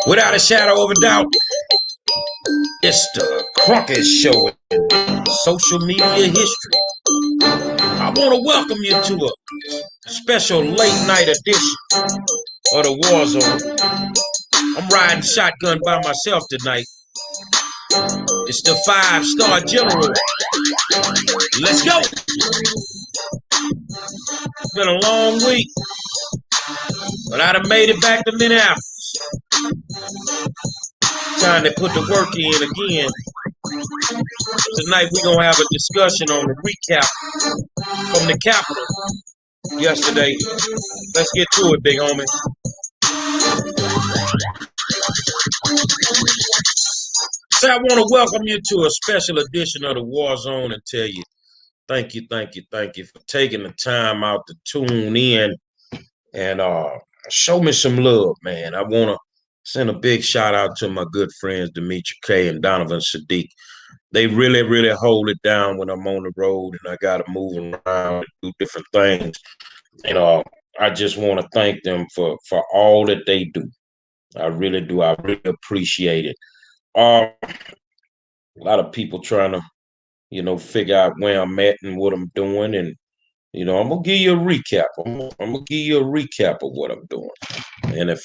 Without a shadow of a doubt, it's the Crockett Show in social media history. I want to welcome you to a special late night edition of the War Zone. I'm riding shotgun by myself tonight. It's the 5-star general. Let's go. It's been a long week, but I done made it back to Minneapolis. Time to put the work in again. Tonight we're going to have a discussion on the recap from the Capitol yesterday. Let's get to it, big homie. So I want to welcome you to a special edition of the War Zone and tell you thank you for taking the time out to tune in and show me some love, man. I want to send a big shout out to my good friends Demetri K and Donovan Sadiq. They really hold it down when I'm on the road and I got to move around and do different things. And I just want to thank them for all that they do. I really do. I really appreciate it. A lot of people trying to, figure out where I'm at and what I'm doing. And, I'm going to give you a recap. I'm going to give you a recap of what I'm doing. And if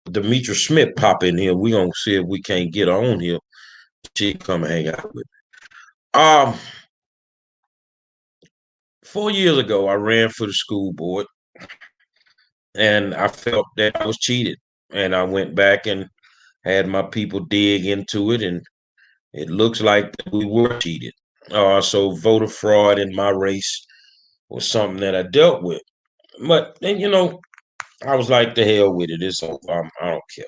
Demetra Smith pop in here, we're going to see if we can't get her on here. She come hang out with me. 4 years ago, I ran for the school board. And I felt that I was cheated. And I went back and had my people dig into it. And it looks like we were cheated. So voter fraud in my race was something that I dealt with. But then, I was like, the hell with it. It's over. I don't care.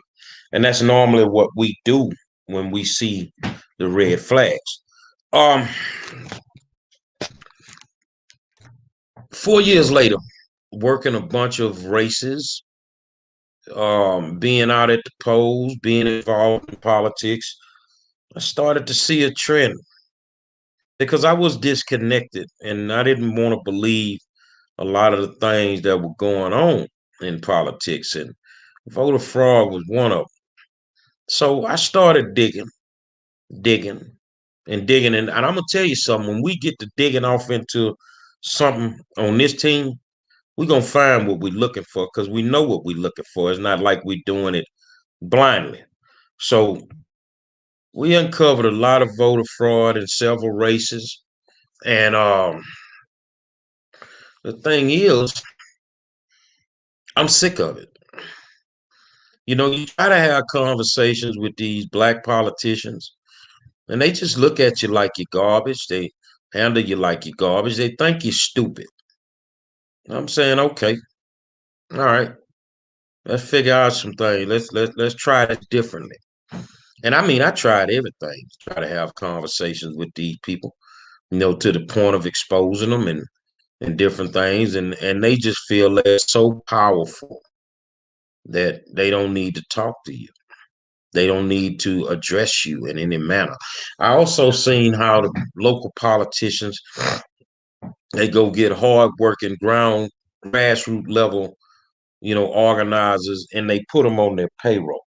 And that's normally what we do when we see the red flags. 4 years later, working a bunch of races, being out at the polls, being involved in politics, I started to see a trend because I was disconnected and I didn't want to believe a lot of the things that were going on in politics, and voter fraud was one of them. So I started digging, and I'm gonna tell you something. When we get to digging off into something on this team, we're gonna find what we're looking for because we know what we're looking for. It's not like we're doing it blindly. So we uncovered a lot of voter fraud in several races, and the thing is, I'm sick of it. You try to have conversations with these black politicians, and they just look at you like you're garbage. They handle you like you're garbage. They think you're stupid. I'm saying, okay, all right, let's figure out some things. Let's try this differently. And I mean, I tried everything. Try to have conversations with these people, to the point of exposing them and different things, and they just feel they're so powerful that they don't need to talk to you. They don't need to address you in any manner. I also seen how the local politicians, they go get hard-working grassroots level, organizers, and they put them on their payrolls.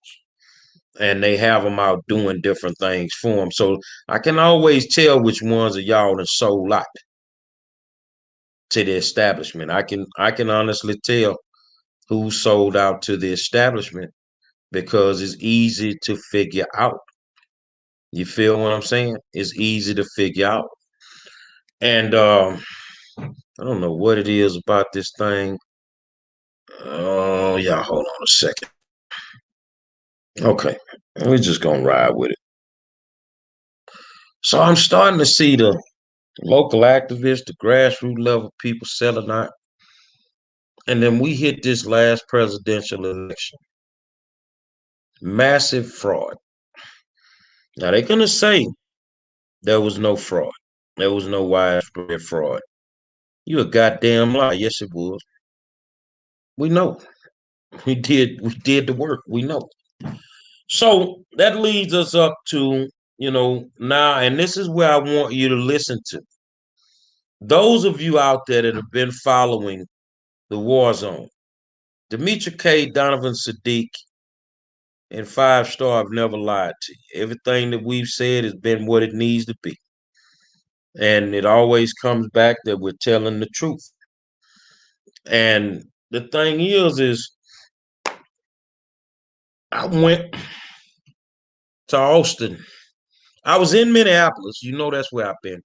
And they have them out doing different things for them. So I can always tell which ones of y'all are sold out to the establishment. I can honestly tell who sold out to the establishment because it's easy to figure out. You feel what I'm saying? It's easy to figure out. And I don't know what it is about this thing. Oh, yeah, hold on a second. Okay, we're just gonna ride with it. So I'm starting to see the local activists, the grassroots level people selling out. And then we hit this last presidential election. Massive fraud. Now they're gonna say there was no fraud. There was no widespread fraud. You a goddamn lie. Yes, it was. We know. We did the work. We know. So that leads us up to, now, and this is where I want you to listen to. Those of you out there that have been following the War Zone, Demetri K. Donovan Sadiq And Five Star have never lied to you. Everything that we've said has been what it needs to be. And it always comes back that we're telling the truth. And the thing is I went to Austin. I was in Minneapolis. You know that's where I've been.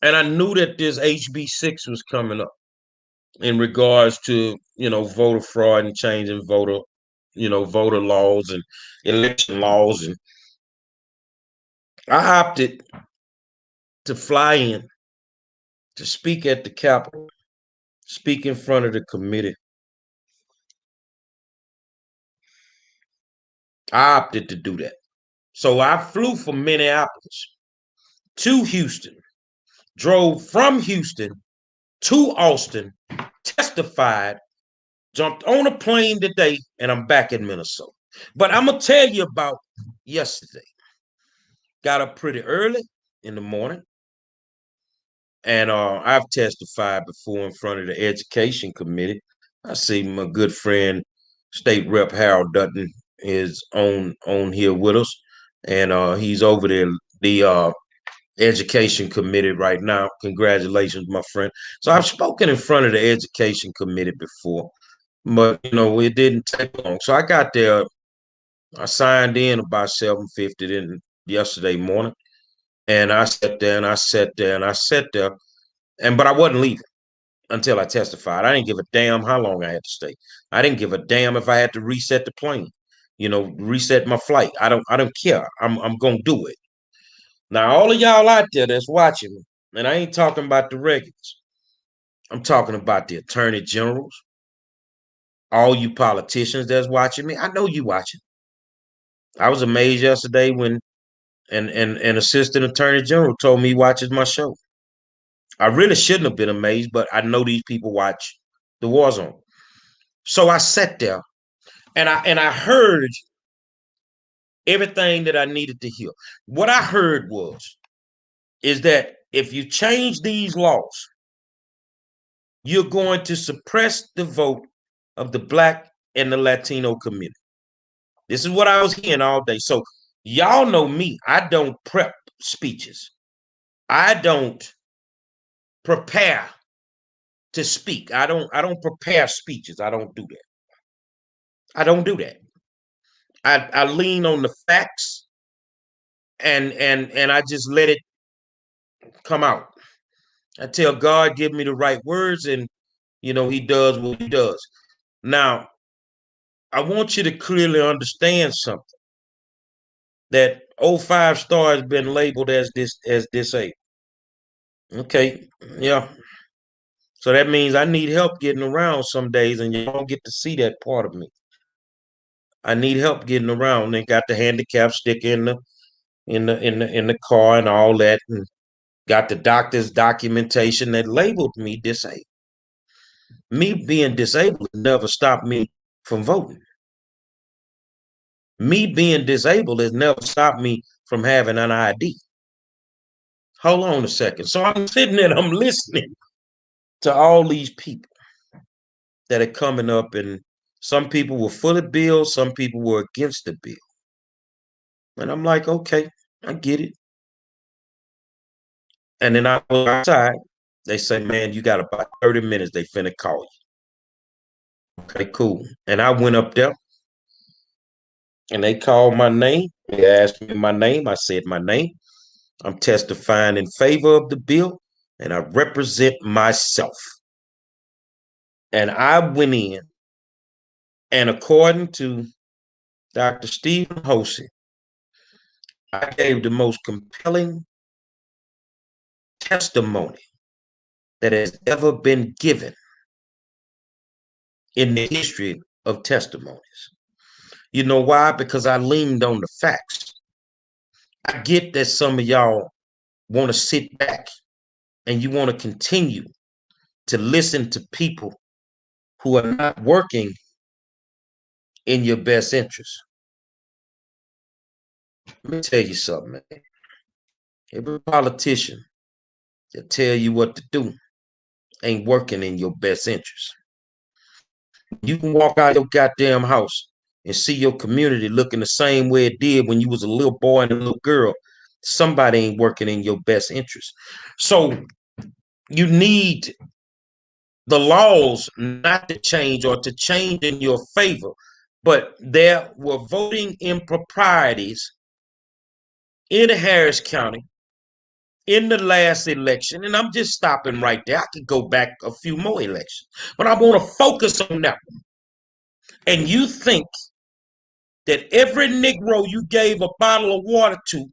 And I knew that this HB6 was coming up in regards to, voter fraud and changing voter laws and election laws. And I opted to fly in to speak at the Capitol, speak in front of the committee. I opted to do that. So I flew from Minneapolis to Houston, drove from Houston to Austin, testified, jumped on a plane today, and I'm back in Minnesota. But I'm going to tell you about yesterday. Got up pretty early in the morning, and I've testified before in front of the Education Committee. I see my good friend, State Rep Harold Dutton, is on here with us, and he's over there the Education Committee right now. Congratulations, my friend. So I've spoken in front of the Education Committee before, but it didn't take long. So I got there. I signed in about 7:50 then yesterday morning, and I sat there and I sat there and I sat there, but I wasn't leaving until I testified. I didn't give a damn how long I had to stay. I didn't give a damn if I had to reset the plane, reset my flight. I don't care. I'm gonna do it. Now, all of y'all out there that's watching me, and I ain't talking about the regulars. I'm talking about the attorney generals, all you politicians that's watching me. I know you watching. I was amazed yesterday when an assistant attorney general told me he watches my show. I really shouldn't have been amazed, but I know these people watch the War Zone. So I sat there and I heard everything that I needed to hear. What I heard is that if you change these laws, you're going to suppress the vote of the Black and the Latino community. This is what I was hearing all day. So y'all know me. I don't prep speeches. I don't prepare to speak. I don't prepare speeches. I don't do that. I don't do that. I lean on the facts and I just let it come out. I tell God, give me the right words, and He does what He does. Now, I want you to clearly understand something, that 05 Star has been labeled as disabled. Okay, yeah. So that means I need help getting around some days, and you don't get to see that part of me. I need help getting around. They got the handicap sticker in the car and all that, and got the doctor's documentation that labeled me disabled. Me being disabled never stopped me from voting. Me being disabled has never stopped me from having an ID. Hold on a second. So I'm sitting there, I'm listening to all these people that are coming up, and some people were for the bill, some people were against the bill. And I'm like, okay, I get it. And then I was outside. They say, man, you got about 30 minutes. They finna call you. Okay, cool. And I went up there and they called my name. They asked me my name. I said my name. I'm testifying in favor of the bill, and I represent myself. And I went in, and according to Dr. Stephen Hosey, I gave the most compelling testimony that has ever been given in the history of testimonies. You know why? Because I leaned on the facts. I get that some of y'all want to sit back and you want to continue to listen to people who are not working in your best interest. Let me tell you something, man. Every politician that tell you what to do ain't working in your best interest. You can walk out your goddamn house and see your community looking the same way it did when you was a little boy and a little girl, somebody ain't working in your best interest. So you need the laws not to change or to change in your favor. But there were voting improprieties in Harris County in the last election, and I'm just stopping right there. I could go back a few more elections, but I want to focus on that one. And you think that every Negro you gave a bottle of water to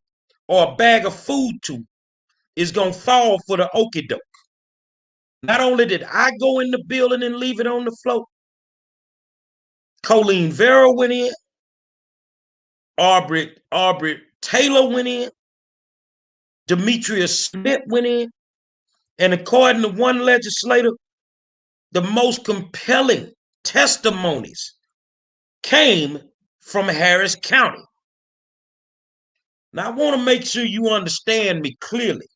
or a bag of food to is going to fall for the okie doke. Not only did I go in the building and leave it on the floor, Colleen Vera went in, Aubrey Taylor went in, Demetria Smith went in, and according to one legislator, the most compelling testimonies came from Harris County. Now, I want to make sure you understand me clearly,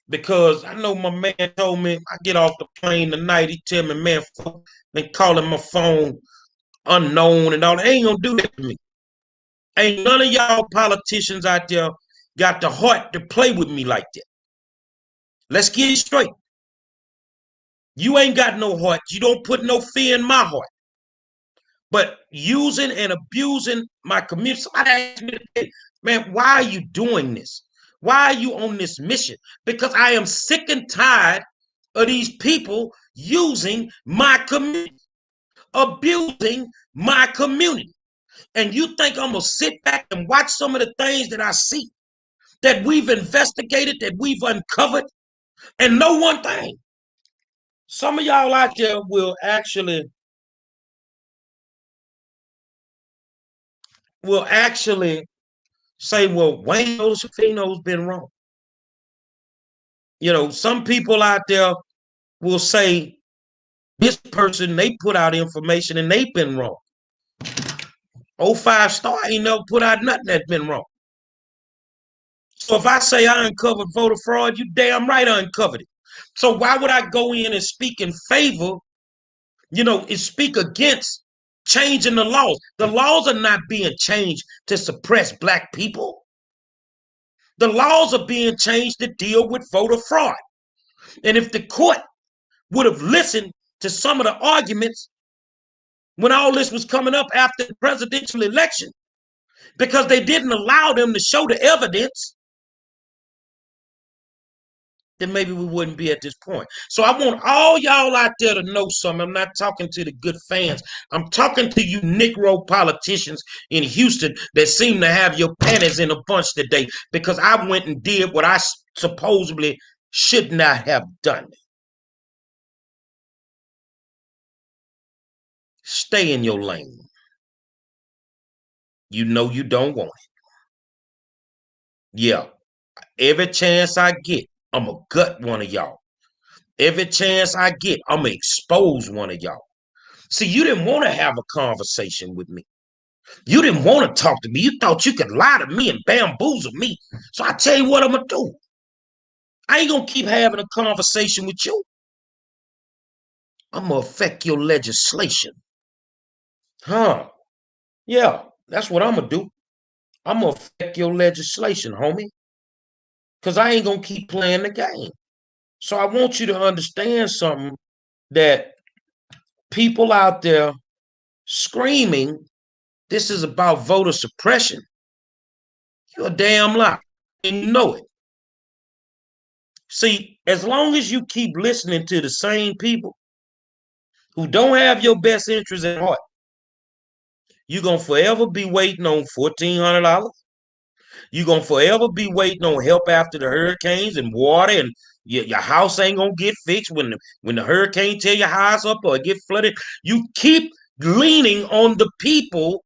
because I know my man told me, I get off the plane tonight, he tell me, man, been calling my phone unknown and all that. Ain't gonna do that to me. Ain't none of y'all politicians out there got the heart to play with me like that. Let's get it straight. You ain't got no heart. You don't put no fear in my heart. But using and abusing my community, somebody asked me today, man, why are you doing this? Why are you on this mission? Because I am sick and tired of these people using my community, abusing my community. And you think I'm going to sit back and watch some of the things that I see, that we've investigated, that we've uncovered, and know one thing. Some of y'all out there will actually say, well, Wayne Josefino's been wrong. You know, some people out there will say, this person, they put out information and they've been wrong. 05 Star ain't never put out nothing that's been wrong. So if I say I uncovered voter fraud, you damn right I uncovered it. So why would I go in and speak in favor, and speak against changing the laws? The laws are not being changed to suppress black people. The laws are being changed to deal with voter fraud. And if the court would have listened to some of the arguments when all this was coming up after the presidential election, because they didn't allow them to show the evidence, then maybe we wouldn't be at this point. So I want all y'all out there to know something. I'm not talking to the good fans. I'm talking to you Negro politicians in Houston that seem to have your panties in a bunch today, because I went and did what I supposedly should not have done. Stay in your lane. You know you don't want it. Yeah, every chance I get, I'm going to gut one of y'all. Every chance I get, I'm going to expose one of y'all. See, you didn't want to have a conversation with me. You didn't want to talk to me. You thought you could lie to me and bamboozle me. So I tell you what I'm going to do. I ain't going to keep having a conversation with you. I'm going to affect your legislation. Huh? Yeah, that's what I'm going to do. I'm going to affect your legislation, homie. Because I ain't going to keep playing the game. So I want you to understand something, that people out there screaming, this is about voter suppression. You're a damn lie. And you know it. See, as long as you keep listening to the same people who don't have your best interest at heart, you're going to forever be waiting on $1,400. You're going to forever be waiting on help after the hurricanes and water, and your house ain't going to get fixed when the hurricane tear your house up or get flooded. You keep leaning on the people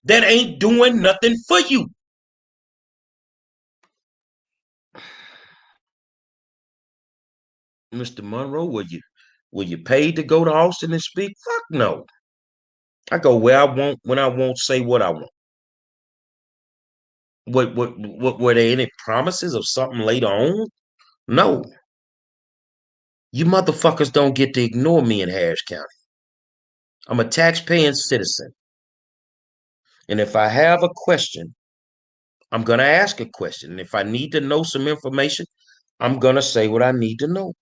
that ain't doing nothing for you. Mr. Monroe, were you paid to go to Austin and speak? Fuck no. I go where I want, when I want, say what I want. What were there any promises of something later on? No. You motherfuckers don't get to ignore me in Harris County. I'm a taxpaying citizen. And if I have a question, I'm going to ask a question. And if I need to know some information, I'm going to say what I need to know.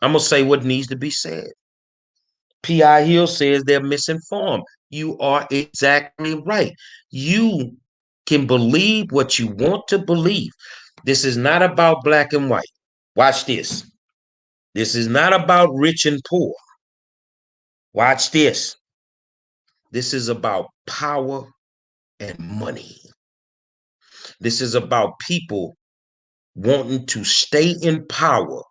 I'm going to say what needs to be said. P.I. Hill says they're misinformed. You are exactly right. You can believe what you want to believe. This is not about black and white. Watch this. This is not about rich and poor. Watch this. This is about power and money. This is about people wanting to stay in power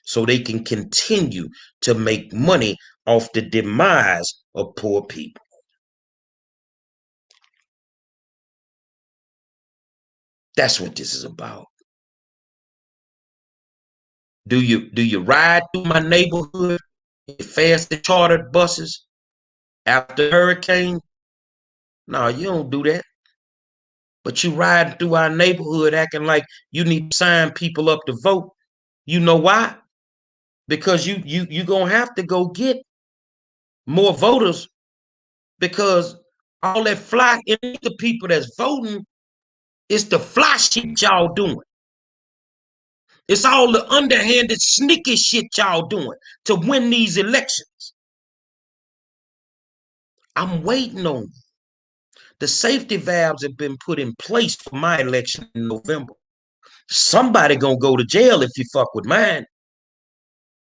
so they can continue to make money off the demise of poor people. That's what this is about. Do you ride through my neighborhood in fast and chartered buses after hurricane? No, you don't do that. But you riding through our neighborhood acting like you need to sign people up to vote. You know why? Because you gonna have to go get more voters because all that fly in the people that's voting is the fly shit y'all doing. It's all the underhanded, sneaky shit y'all doing to win these elections. I'm waiting on you. The safety valves have been put in place for my election in November. Somebody gonna go to jail if you fuck with mine.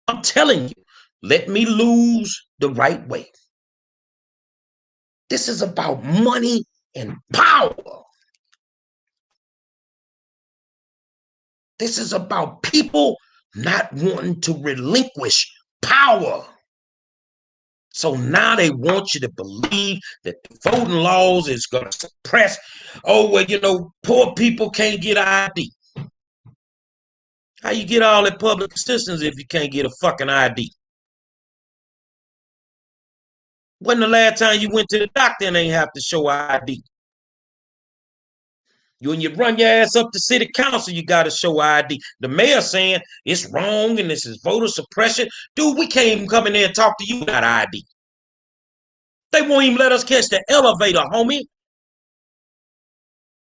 I'm telling you, let me lose the right way. This is about money and power. This is about people not wanting to relinquish power. So now they want you to believe that the voting laws is going to suppress. Oh, well, poor people can't get ID. How you get all that public assistance if you can't get a fucking ID? When the last time you went to the doctor and ain't have to show ID? When you run your ass up to city council, you got to show ID. The mayor saying it's wrong and this is voter suppression. Dude, we can't even come in there and talk to you without ID. They won't even let us catch the elevator, homie.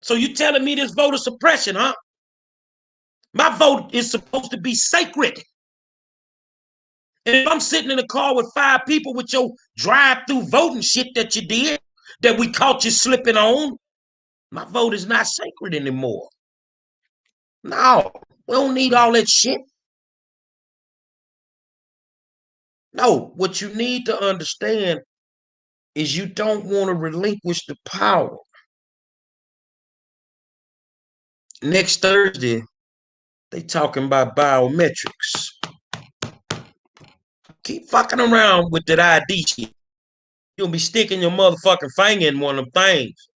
So you telling me this voter suppression, huh? My vote is supposed to be sacred. And if I'm sitting in a car with 5 people with your drive-through voting shit that you did, that we caught you slipping on, my vote is not sacred anymore. No, we don't need all that shit. No, what you need to understand is you don't want to relinquish the power. Next Thursday, they talking about biometrics. Keep fucking around with that ID shit. You'll be sticking your motherfucking finger in one of them things.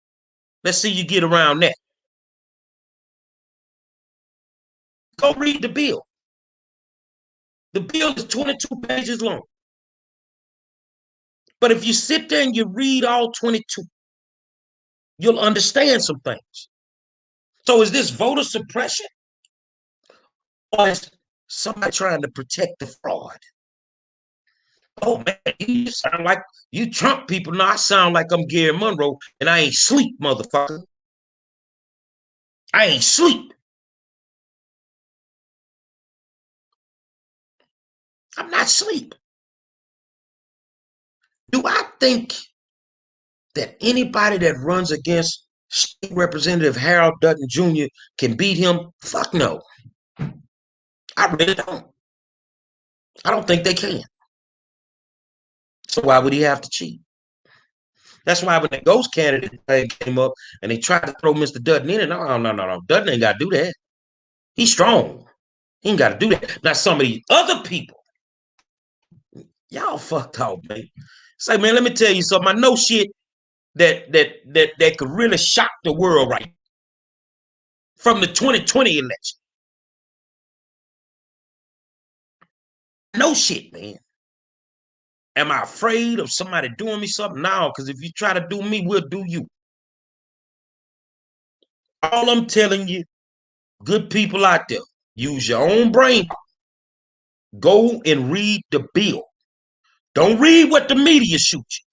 Let's see you get around that. Go read the bill. The bill is 22 pages long. But if you sit there and you read all 22, you'll understand some things. So is this voter suppression? Or is somebody trying to protect the fraud? Oh man, you sound like you Trump people. Now I sound like I'm Gary Monroe and I ain't sleep, motherfucker. I ain't sleep. I'm not sleep. Do I think that anybody that runs against State Representative Harold Dutton Jr. can beat him? Fuck no. I really don't. I don't think they can. So why would he have to cheat? That's why when the ghost candidate thing came up and they tried to throw Mr. Dutton in, and no. Dutton ain't got to do that. He's strong. He ain't got to do that. Now, some of these other people, y'all fucked up, man. Say, man, let me tell you something. I know shit that could really shock the world right from the 2020 election. No shit, man. Am I afraid of somebody doing me something? No, because if you try to do me, we'll do you. All I'm telling you, good people out there, use your own brain. Go and read the bill. Don't read what the media shoots you.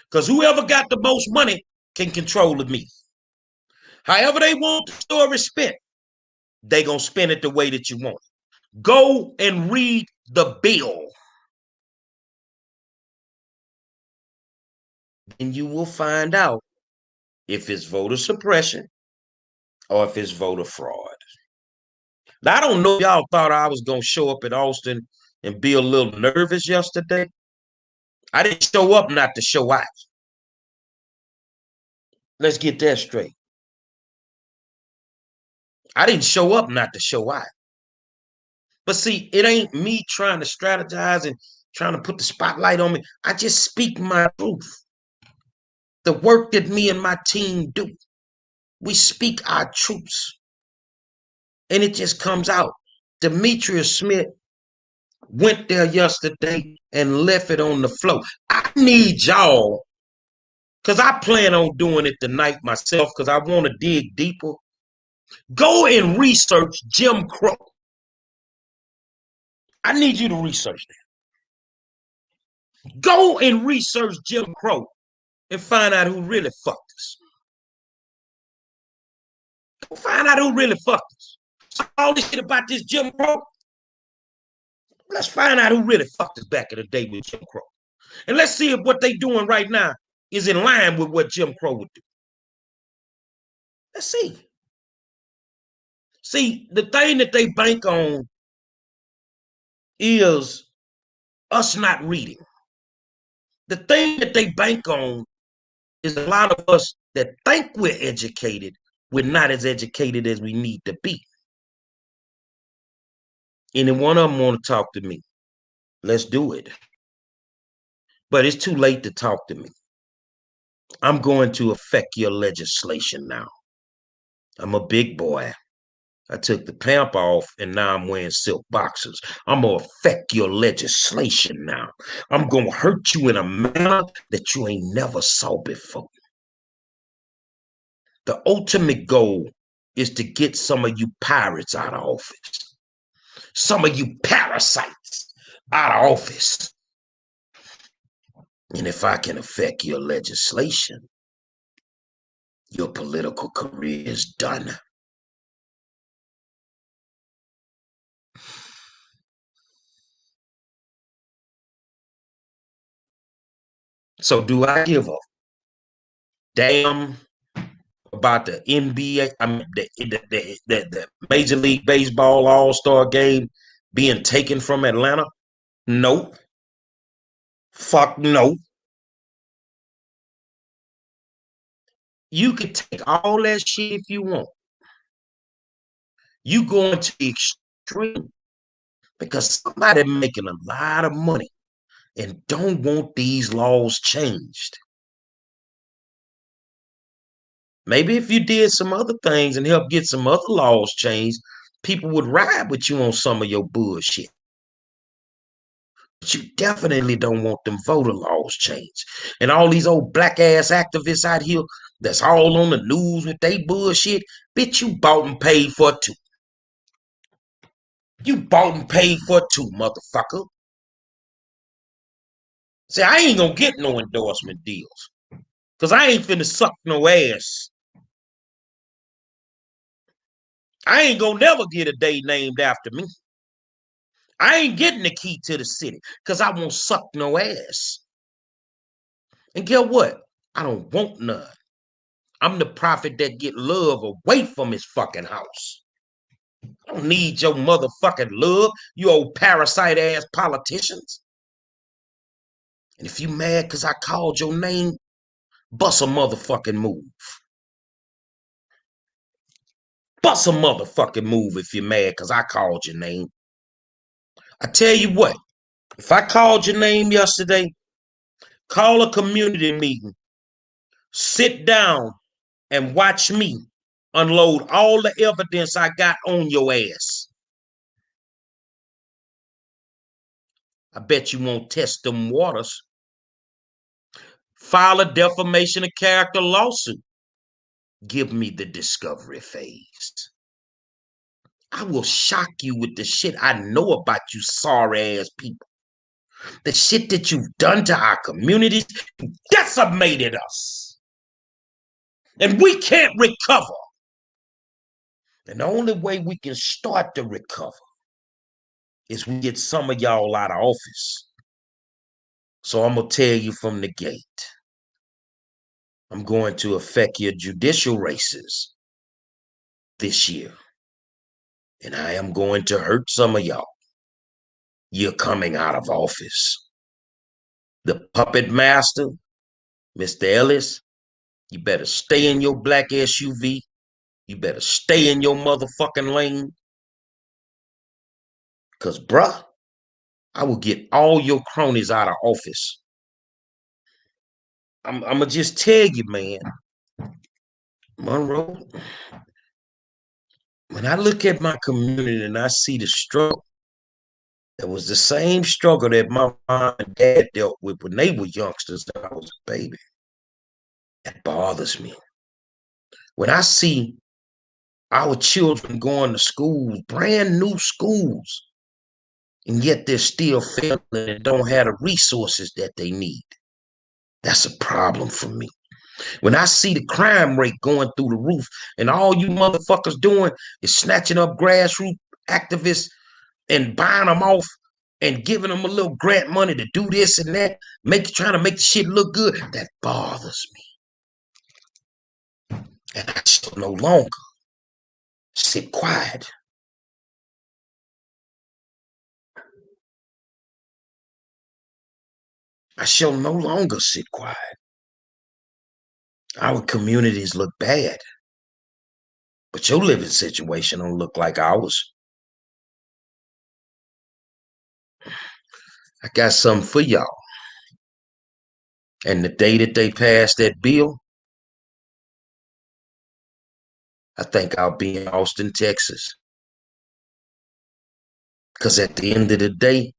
Because whoever got the most money can control the media. However they want to show respect, they gonna spend it the way that you want. Go and read the bill, and you will find out if it's voter suppression or if it's voter fraud. Now, I don't know if y'all thought I was gonna show up in Austin and be a little nervous yesterday. I didn't show up not to show out. Let's get that straight. I didn't show up not to show out. But see, it ain't me trying to strategize and trying to put the spotlight on me. I just speak my truth. The work that me and my team do, we speak our truths. And it just comes out. Demetrius Smith went there yesterday and left it on the floor. I need y'all, because I plan on doing it tonight myself, because I want to dig deeper. Go and research Jim Crow. I need you to research that. Go and research Jim Crow and find out who really fucked us. Go find out who really fucked us. So all this shit about this Jim Crow, let's find out who really fucked us back in the day with Jim Crow. And let's see if what they doing right now is in line with what Jim Crow would do. Let's see. See, the thing that they bank on is us not reading. The thing that they bank on is a lot of us that think we're educated, we're not as educated as we need to be. Any one of them want to talk to me, let's do it. But it's too late to talk to me. I'm going to affect your legislation now. I'm a big boy. I took the pamp off and now I'm wearing silk boxers. I'm going to affect your legislation now. I'm going to hurt you in a manner that you ain't never saw before. The ultimate goal is to get some of you pirates out of office. Some of you parasites out of office. And if I can affect your legislation, your political career is done. So do I give a damn about the NBA, I mean, the Major League Baseball All-Star game being taken from Atlanta? Nope. Fuck no. You can take all that shit if you want. You going to the extreme because somebody making a lot of money and don't want these laws changed. Maybe if you did some other things and help get some other laws changed, people would ride with you on some of your bullshit. But you definitely don't want them voter laws changed. And all these old black ass activists out here that's all on the news with they bullshit, bitch, you bought and paid for it too. You bought and paid for it too, motherfucker. See, I ain't gonna get no endorsement deals. Because I ain't finna suck no ass. I ain't gonna never get a day named after me. I ain't getting the key to the city because I won't suck no ass. And get what? I don't want none. I'm the prophet that get love away from his fucking house. I don't need your motherfucking love, you old parasite ass politicians. And if you mad because I called your name, bust a motherfucking move. Bust a motherfucking move if you're mad because I called your name. I tell you what, if I called your name yesterday, call a community meeting, sit down and watch me unload all the evidence I got on your ass. I bet you won't test them waters. File a defamation of character lawsuit. Give me the discovery phase. I will shock you with the shit I know about you sorry ass people. The shit that you've done to our communities, you decimated us. And we can't recover. And the only way we can start to recover is we get some of y'all out of office. So I'm going to tell you from the gate, I'm going to affect your judicial races this year. And I am going to hurt some of y'all. You're coming out of office. The puppet master, Mr. Ellis, you better stay in your black SUV. You better stay in your motherfucking lane. Because, bruh, I will get all your cronies out of office. I'm going to just tell you, man, Monroe, when I look at my community and I see the struggle, it was the same struggle that my mom and dad dealt with when they were youngsters and I was a baby. It bothers me. When I see our children going to schools, brand new schools, and yet they're still failing and don't have the resources that they need. That's a problem for me. When I see the crime rate going through the roof and all you motherfuckers doing is snatching up grassroots activists and buying them off and giving them a little grant money to do this and that, trying to make the shit look good, that bothers me. And I shall no longer sit quiet. I shall no longer sit quiet. Our communities look bad, but your living situation don't look like ours. I got something for y'all. And the day that they pass that bill, I think I'll be in Austin, Texas. Because at the end of the day,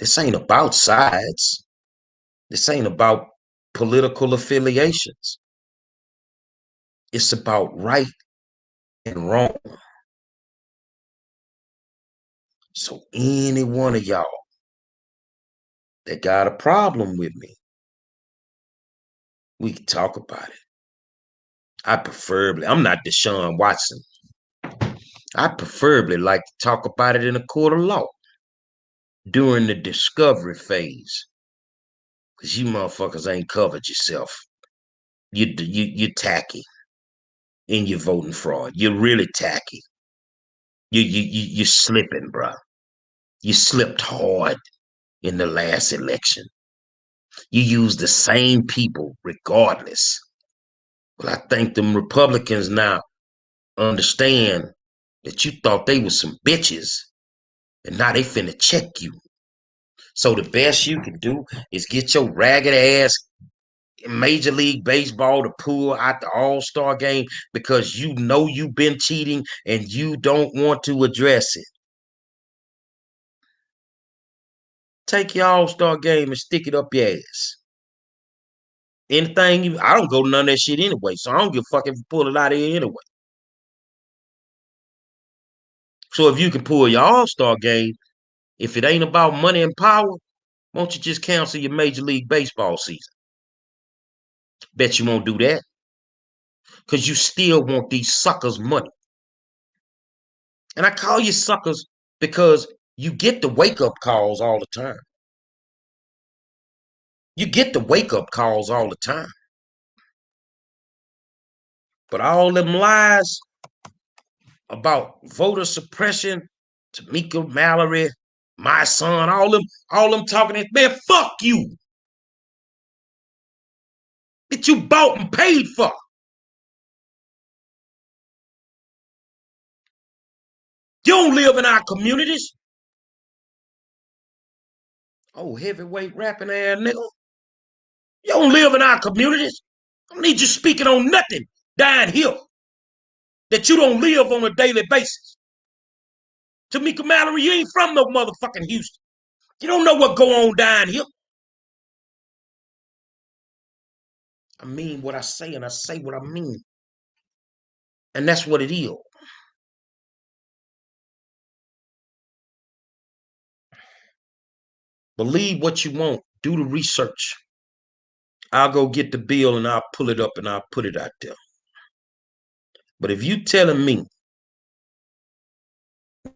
this ain't about sides. This ain't about political affiliations. It's about right and wrong. So any one of y'all that got a problem with me, we can talk about it. I'm not Deshaun Watson. I preferably like to talk about it in a court of law during the discovery phase. Because you motherfuckers ain't covered yourself. You're tacky in your voting fraud. You're really tacky. You're slipping, bro. You slipped hard in the last election. You used the same people regardless. Well, I think them Republicans now understand that you thought they was some bitches, and now they finna check you. So the best you can do is get your ragged ass Major League Baseball to pull out the All-Star game because you know you've been cheating and you don't want to address it. Take your All-Star game and stick it up your ass. I don't go to none of that shit anyway, so I don't give a fuck if you pull it out of here anyway. So if you can pull your All-Star game, if it ain't about money and power, won't you just cancel your Major League Baseball season? Bet you won't do that. Because you still want these suckers' money. And I call you suckers because you get the wake-up calls all the time. You get the wake-up calls all the time. But all them lies about voter suppression, Tamika Mallory, my son, all them talking, man, fuck you. That you bought and paid for. You don't live in our communities. Oh, heavyweight rapping ass nigga. You don't live in our communities. I don't need you speaking on nothing down here that you don't live on a daily basis. Tamika Mallory, you ain't from no motherfucking Houston. You don't know what go on down here. I mean what I say, and I say what I mean. And that's what it is. Believe what you want. Do the research. I'll go get the bill and I'll pull it up and I'll put it out there. But if you telling me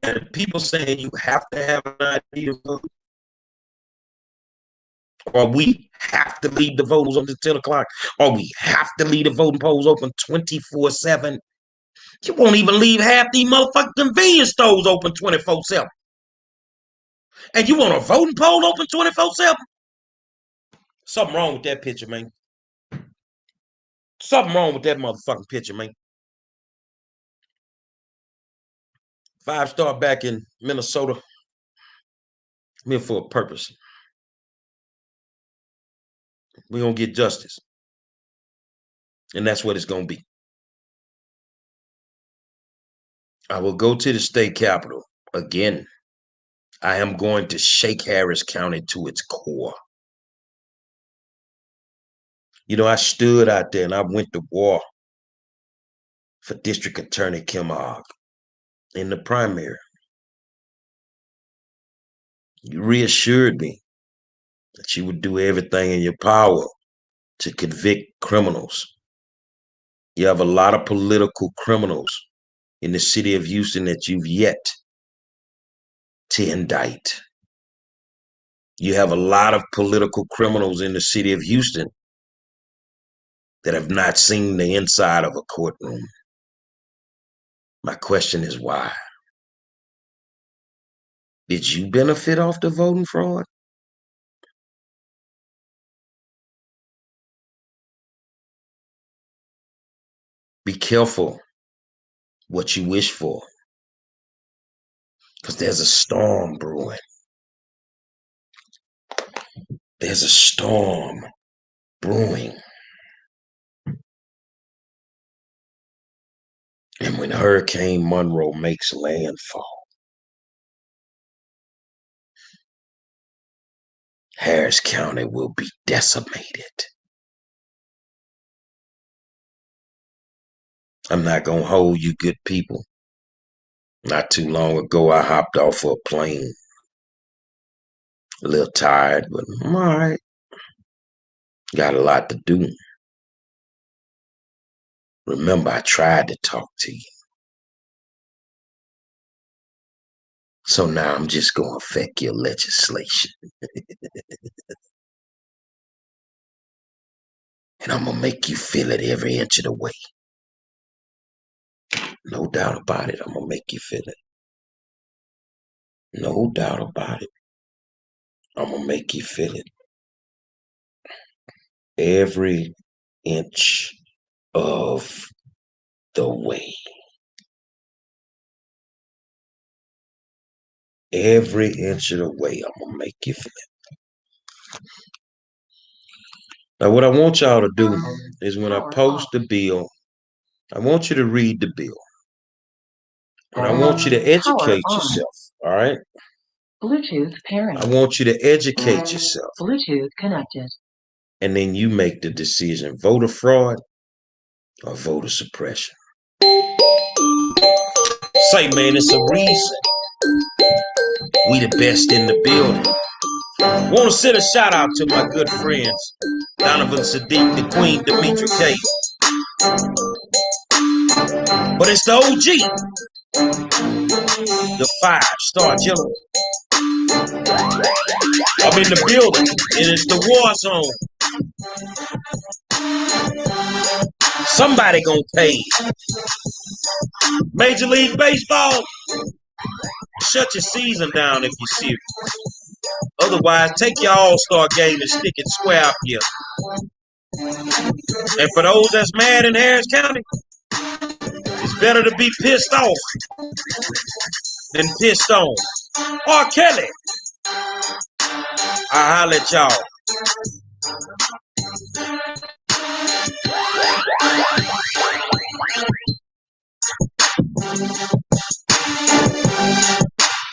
that people saying you have to have an ID to vote, or we have to leave the votes until 10 o'clock, or we have to leave the voting polls open 24/7, you won't even leave half these motherfucking convenience stores open 24/7. And you want a voting poll open 24/7? Something wrong with that picture, man. Something wrong with that motherfucking picture, man. 5-star back in Minnesota. I'm here for a purpose. We're going to get justice. And that's what it's going to be. I will go to the state capitol again. I am going to shake Harris County to its core. You know, I stood out there and I went to war for District Attorney Kim Ogg in the primary. You reassured me that you would do everything in your power to convict criminals. You have a lot of political criminals in the city of Houston that you've yet to indict. You have a lot of political criminals in the city of Houston that have not seen the inside of a courtroom. My question is why? Did you benefit off the voting fraud? Be careful what you wish for, because there's a storm brewing. There's a storm brewing. And when Hurricane Monroe makes landfall, Harris County will be decimated. I'm not going to hold you good people. Not too long ago, I hopped off of a plane. A little tired, but I'm all right. Got a lot to do. Remember, I tried to talk to you. So now I'm just going to affect your legislation. And I'm going to make you feel it every inch of the way. No doubt about it. I'm going to make you feel it. No doubt about it. I'm going to make you feel it. Every inch of the way. Every inch of the way, I'm going to make you feel it. Now, what I want y'all to do is when I post the bill, I want you to read the bill. And I want you to educate yourself, all right? Bluetooth pairing. I want you to educate yourself. Bluetooth connected. And then you make the decision, voter fraud or voter suppression. Say, man, it's a reason we the best in the building. Want to send a shout out to my good friends, Donovan Sadiq, the Queen, Demetra K. But it's the OG, the 5-star general. I'm in the building, and it's the war zone. Somebody gonna pay. Major League Baseball, shut your season down if you're serious. Otherwise, take your all-star game and stick it square up here. And for those that's mad in Harris County, it's better to be pissed off than pissed on. R. Kelly, I'll holler at y'all.